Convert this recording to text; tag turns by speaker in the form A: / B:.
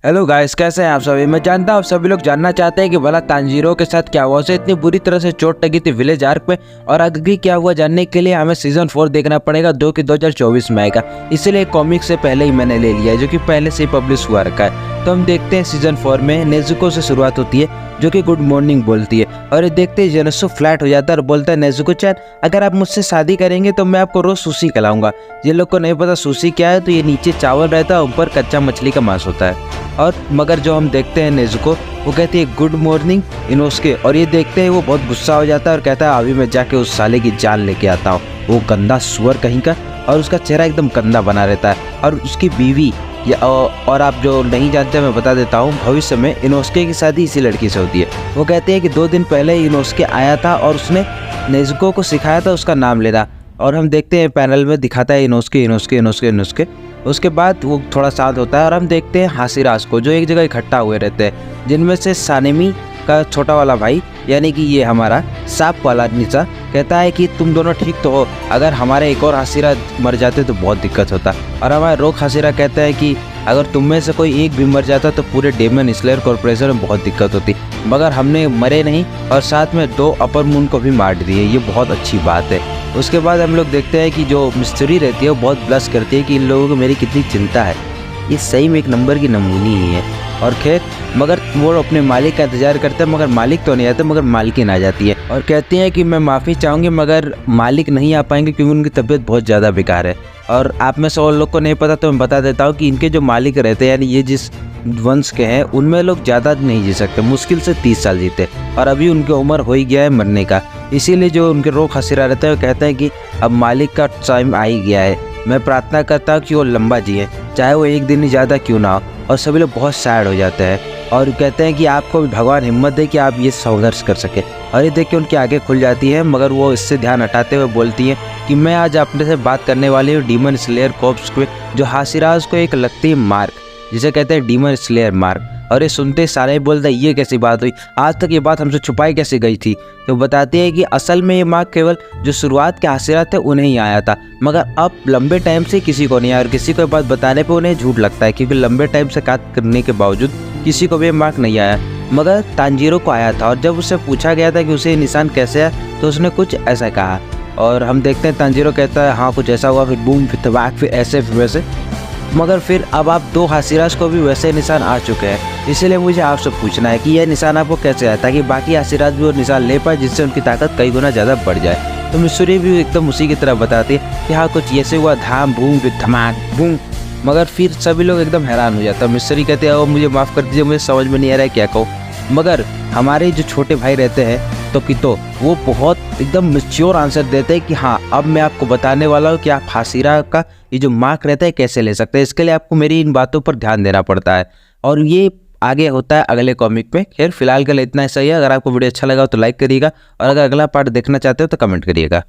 A: Hello guys, कैसे हैं आप सभी। मैं जानता हूँ आप सभी लोग जानना चाहते हैं कि भला तांजीरो के साथ क्या हुआ, उसे इतनी बुरी तरह से चोट लगी थी विलेज आर्क में, और आगे क्या हुआ जानने के लिए हमें सीजन 4 देखना पड़ेगा जो कि 2024 में आएगा। इसीलिए कॉमिक से पहले ही मैंने ले लिया है जो कि पहले से ही पब्लिश हुआ रखा है। तो हम देखते हैं सीजन 4 में नेजुको से शुरुआत होती है जो कि गुड मॉर्निंग बोलती है, और ये देखते ही जेनोसु फ्लैट हो जाता है और बोलता है नेजुको चैन, अगर आप मुझसे शादी करेंगे तो मैं आपको रोज सुशी खिलाऊंगा। जिन लोग को नहीं पता सुशी क्या है, तो ये नीचे चावल रहता है, ऊपर कच्चा मछली का मांस होता है। और मगर जो हम देखते हैं नेजुको, वो कहती है गुड मॉर्निंग इनोस्के, और ये देखते हैं वो बहुत गुस्सा हो जाता है और कहता है अभी मैं जाके उस साले की जान लेके आता हूँ, वो गंदा सुअर कहीं का। और उसका चेहरा एकदम गंदा बना रहता है। और उसकी बीवी और आप जो नहीं जानते मैं बता देता हूँ, भविष्य में इनोस्के की शादी इसी लड़की से होती है। वो कहते हैं कि 2 दिन पहले इनोस्के आया था और उसने नेजुको को सिखाया था उसका नाम लेना। और हम देखते हैं पैनल में दिखाता है इनोस्के इनोस्के इनोस्के इनोस्के। उसके बाद वो थोड़ा शांत होता है और हम देखते हैं हाशिराज को जो एक जगह इकट्ठा हुए रहते हैं, जिनमें से सानेमी का छोटा वाला भाई यानी कि ये हमारा सांप वाला निशा कहता है कि तुम दोनों ठीक तो हो, अगर हमारे एक और हाशिरा मर जाते तो बहुत दिक्कत होता। और हमारा रोक हाशिरा कहता है कि अगर तुम में से कोई एक भी मर जाता तो पूरे डेमन स्लेयर कॉर्पोरेशन में बहुत दिक्कत होती, मगर हमने मरे नहीं और साथ में 2 अपर मून को भी मार दिए, ये बहुत अच्छी बात है। उसके बाद हम लोग देखते हैं कि जो मिस्त्री रहती है वो बहुत ब्लश करती है कि इन लोगों को मेरी कितनी चिंता है, ये सही में एक नंबर की नमूनी ही है। और खैर मगर वो अपने मालिक का इंतजार करते हैं, मगर मालिक तो नहीं आते, मगर मालिकिन आ जाती है और कहती है कि मैं माफ़ी चाहूँगी मगर मालिक नहीं आ पाएंगे क्योंकि उनकी तबीयत बहुत ज़्यादा बेकार है। और आप में से और लोग को नहीं पता तो मैं बता देता हूँ कि इनके जो मालिक रहते हैं यानी ये जिस वंश के हैं उनमें लोग ज़्यादा नहीं जी सकते, मुश्किल से 30 साल जीते, और अभी उनकी उम्र हो ही गया है मरने का। इसीलिए जो उनके रोग हसीरा रहता है वो कहते हैं कि अब मालिक का टाइम आ ही गया है, मैं प्रार्थना करता हूँ कि वो लंबा जिए, चाहे वो 1 दिन ही ज़्यादा क्यों ना हो। और सभी लोग बहुत सैड हो जाते हैं और कहते हैं कि आपको भगवान हिम्मत दे कि आप ये संघर्ष कर सके। और ये देख के उनकी आंखें खुल जाती है, मगर वो इससे ध्यान हटाते हुए बोलती हैं कि मैं आज अपने से बात करने वाली हूँ डीमन स्लेयर कॉर्प्स के, जो हाशिराज को एक लगती है मार्क, जिसे कहते हैं डीमन स्लेयर मार्क। और ये सुनते सारे बोलता है ये कैसी बात हुई, आज तक ये बात हमसे छुपाई कैसे गई थी। तो बताती है कि असल में ये मार्क केवल जो शुरुआत के हाशिरा थे उन्हें ही आया था, मगर अब लंबे टाइम से किसी को नहीं आया, और किसी को बात बताने पे उन्हें झूठ लगता है क्योंकि लंबे टाइम से काम करने के बावजूद किसी को भी मार्क नहीं आया, मगर तांजीरो को आया था। और जब उससे पूछा गया था कि उसे निशान कैसे आया तो उसने कुछ ऐसा कहा, और हम देखते हैं तांजीरो कहता है हाँ कुछ ऐसा हुआ, फिर बूम फिर तबाक फिर ऐसे फिर वैसे, मगर फिर अब आप 2 हाशिराज को भी वैसे निशान आ चुके हैं। इसलिए मुझे आपसे पूछना है कि यह निशान आपको कैसे आया ताकि बाकी हाशिराज भी वो निशान ले पाए, जिससे उनकी ताकत कई गुना ज़्यादा बढ़ जाए। तो मिस्री भी एकदम उसी की तरह बताती है कि हाँ कुछ ऐसे हुआ, धाम बूम फिर धमाक बूम, मगर फिर सभी लोग एकदम हैरान हो जाता है। मिस्री कहते हैं मुझे माफ़ कर दीजिए, मुझे समझ में नहीं आ रहा है क्या कहूँ। मगर हमारे जो छोटे भाई रहते हैं तो कितो, वो बहुत एकदम मैच्योर आंसर देते हैं कि हाँ अब मैं आपको बताने वाला हूँ कि आप हाशिरा का ये जो मार्क रहता है कैसे ले सकते हैं। इसके लिए आपको मेरी इन बातों पर ध्यान देना पड़ता है, और ये आगे होता है अगले कॉमिक में। खैर फिलहाल के लिए इतना ही सही है। अगर आपको वीडियो अच्छा लगा हो तो लाइक करिएगा, और अगर अगला पार्ट देखना चाहते हो तो कमेंट करिएगा।